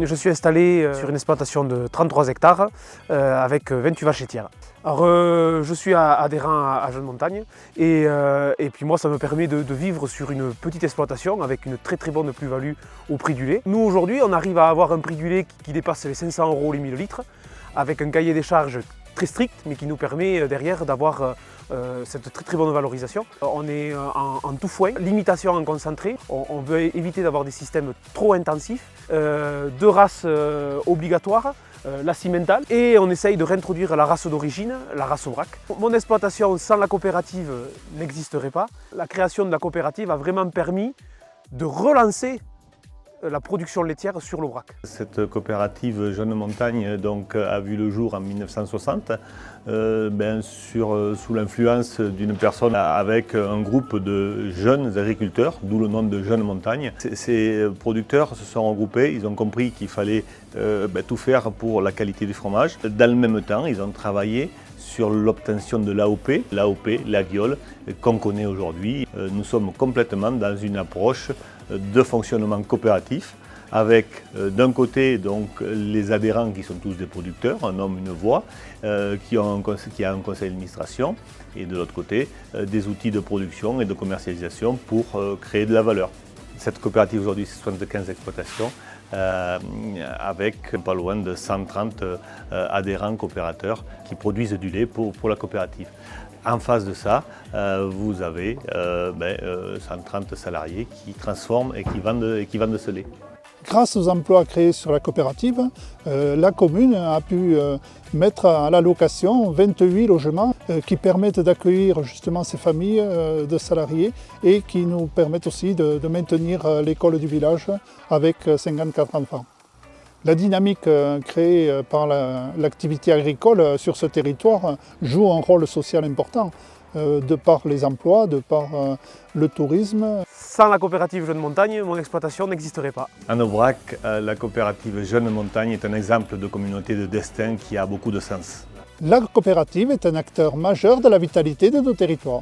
Je suis installé sur une exploitation de 33 hectares avec 28 vaches laitières. Alors, je suis adhérent à Jeunes Montagnes et puis moi ça me permet de vivre sur une petite exploitation avec une très bonne plus-value au prix du lait. Nous aujourd'hui on arrive à avoir un prix du lait qui dépasse les 500 € les 1000 litres avec un cahier des charges très strict mais qui nous permet derrière d'avoir cette très bonne valorisation. On est en tout foin, limitation en concentré, on veut éviter d'avoir des systèmes trop intensifs, deux races obligatoires, la cimentale, et on essaye de réintroduire la race d'origine, la race Aubrac. Mon exploitation sans la coopérative n'existerait pas. La création de la coopérative a vraiment permis de relancer la production laitière sur l'Aubrac. Cette coopérative Jeunes Montagnes donc, a vu le jour en 1960 sous l'influence d'une personne avec un groupe de jeunes agriculteurs, d'où le nom de Jeunes Montagnes. Ces producteurs se sont regroupés, ils ont compris qu'il fallait tout faire pour la qualité du fromage. Dans le même temps, ils ont travaillé sur l'obtention de l'AOP, l'alvéole, qu'on connaît aujourd'hui. Nous sommes complètement dans une approche de fonctionnement coopératif avec d'un côté donc, les adhérents qui sont tous des producteurs, un homme, une voix, qui a un conseil d'administration et de l'autre côté des outils de production et de commercialisation pour créer de la valeur. Cette coopérative aujourd'hui c'est 75 exploitations avec pas loin de 130 adhérents coopérateurs qui produisent du lait pour la coopérative. En face de ça, vous avez 130 salariés qui transforment et qui vendent ce lait. Grâce aux emplois créés sur la coopérative, la commune a pu mettre à la location 28 logements qui permettent d'accueillir justement ces familles de salariés et qui nous permettent aussi de maintenir l'école du village avec 54 enfants. La dynamique créée par l'activité agricole sur ce territoire joue un rôle social important, de par les emplois, de par le tourisme. Sans la coopérative Jeunes Montagnes, mon exploitation n'existerait pas. En Aubrac, la coopérative Jeunes Montagnes est un exemple de communauté de destin qui a beaucoup de sens. La coopérative est un acteur majeur de la vitalité de nos territoires.